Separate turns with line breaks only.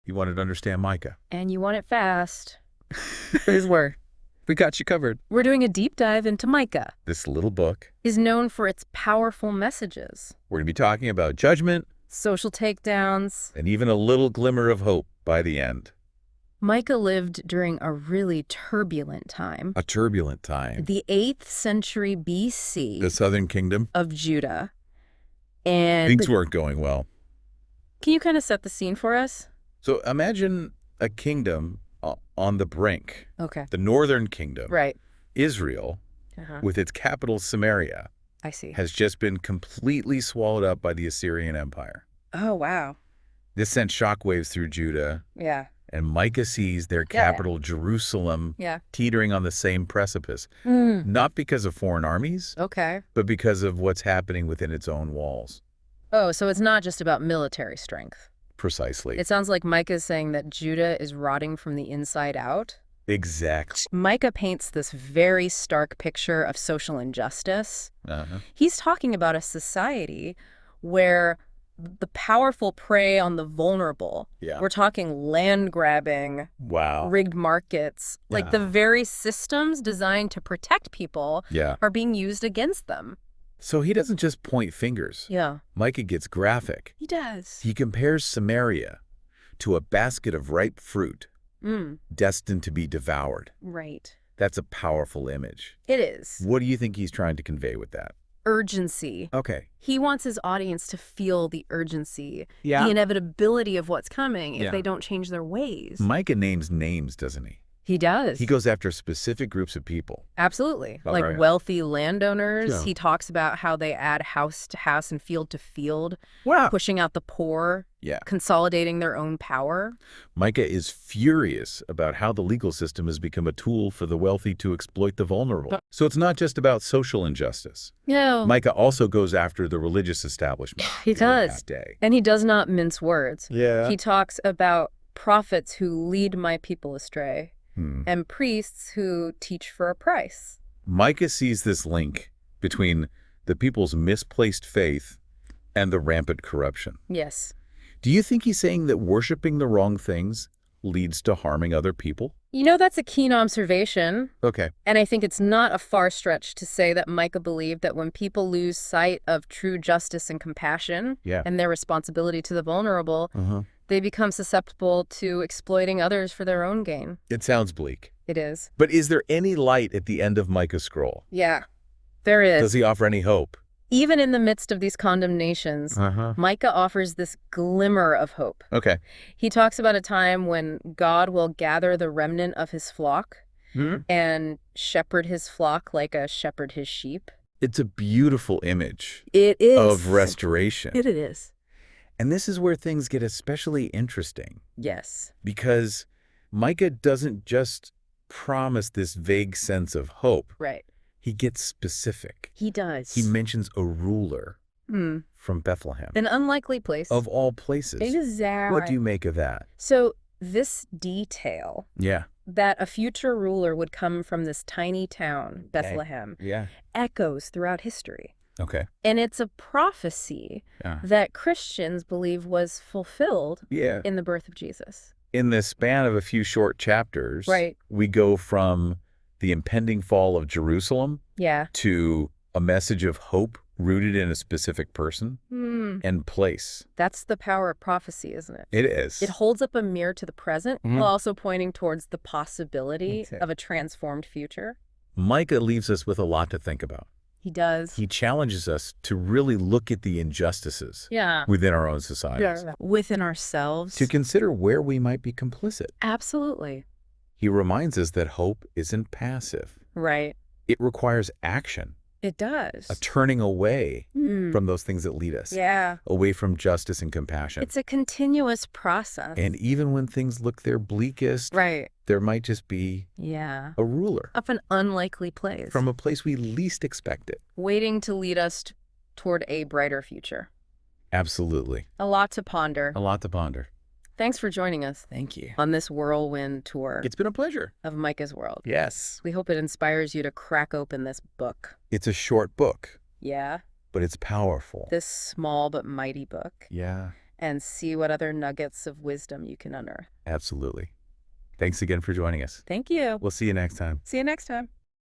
You wanted to understand Micah.
And you want it fast.
Here's where we got you covered.
We're doing a deep dive into Micah.
This little book.
Is known for its powerful messages.
We're going to be talking about judgment.
Social takedowns.
And even a little glimmer of hope by the end.
Micah lived during a really turbulent time.
A turbulent time.
The 8th century BC.
The southern kingdom.
Of Judah. And
things weren't going well.
Can you kind of set the scene for us?
So imagine a kingdom on the brink.
Okay.
The northern kingdom.
Right.
Israel, with its capital Samaria.
I see.
Has just been completely swallowed up by the Assyrian Empire.
Oh, wow.
This sent shockwaves through Judah.
Yeah.
And Micah sees their capital, Jerusalem, teetering on the same precipice. Not because of foreign armies, but because of what's happening within its own walls.
Oh, so it's not just about military strength.
Precisely.
It sounds like Micah is saying that Judah is rotting from the inside out.
Exactly.
Micah paints this very stark picture of social injustice. He's talking about a society where the powerful prey on the vulnerable.
Yeah.
We're talking land grabbing, rigged markets, like the very systems designed to protect people are being used against them.
So he doesn't just point fingers.
Yeah.
Micah gets graphic.
He does.
He compares Samaria to a basket of ripe fruit destined to be devoured.
Right.
That's a powerful image.
It is.
What do you think he's trying to convey with that?
Urgency.
Okay.
He wants his audience to feel the urgency,
the
inevitability of what's coming if they don't change their ways.
Micah names names, doesn't he?
He does.
He goes after specific groups of people.
Absolutely. Like wealthy landowners. He talks about how they add house to house and field to field, pushing out the poor, consolidating their own power.
Micah is furious about how the legal system has become a tool for the wealthy to exploit the vulnerable. So it's not just about social injustice.
No.
Micah also goes after the religious establishment.
He does.
That day.
And he does not mince words.
Yeah.
He talks about prophets who lead my people astray. And priests who teach for a price.
Micah sees this link between the people's misplaced faith and the rampant corruption.
Yes.
Do you think he's saying that worshiping the wrong things leads to harming other people?
You know, that's a keen observation.
Okay.
And I think it's not a far stretch to say that Micah believed that when people lose sight of true justice and compassion and their responsibility to the vulnerable, they become susceptible to exploiting others for their own gain.
It sounds bleak.
It is.
But is there any light at the end of Micah's scroll?
Yeah, there is.
Does he offer any hope?
Even in the midst of these condemnations, Micah offers this glimmer of hope.
Okay.
He talks about a time when God will gather the remnant of his flock and shepherd his flock like a shepherd his sheep.
It's a beautiful image.
It is.
Of restoration.
It is.
And this is where things get especially interesting.
Yes.
Because Micah doesn't just promise this vague sense of hope.
Right.
He gets specific.
He does.
He mentions a ruler from Bethlehem.
An unlikely place.
Of all places.
Exactly.
What do you make of that?
So this detail that a future ruler would come from this tiny town, Bethlehem, echoes throughout history.
Okay.
And it's a prophecy that Christians believe was fulfilled in the birth of Jesus.
In the span of a few short chapters, we go from the impending fall of Jerusalem to a message of hope rooted in a specific person and place.
That's the power of prophecy, isn't it?
It is.
It holds up a mirror to the present while also pointing towards the possibility of a transformed future.
Micah leaves us with a lot to think about.
He does.
He challenges us to really look at the injustices within our own societies.
Within ourselves.
To consider where we might be complicit.
Absolutely.
He reminds us that hope isn't passive.
Right.
It requires action.
It does.
A turning away from those things that lead us.
Yeah.
Away from justice and compassion.
It's a continuous process.
And even when things look their bleakest, there might just be a ruler.
Of an unlikely place.
From a place we least expect it.
Waiting to lead us toward a brighter future.
Absolutely.
A lot to ponder.
A lot to ponder.
Thanks for joining us.
Thank you.
On this whirlwind tour.
It's been a pleasure.
Of Micah's world.
Yes.
We hope it inspires you to crack open this book.
It's a short book.
Yeah.
But it's powerful.
This small but mighty book.
Yeah.
and see what other nuggets of wisdom you can unearth.
Absolutely. Thanks again for joining us.
Thank you.
We'll see you next time.
See you next time.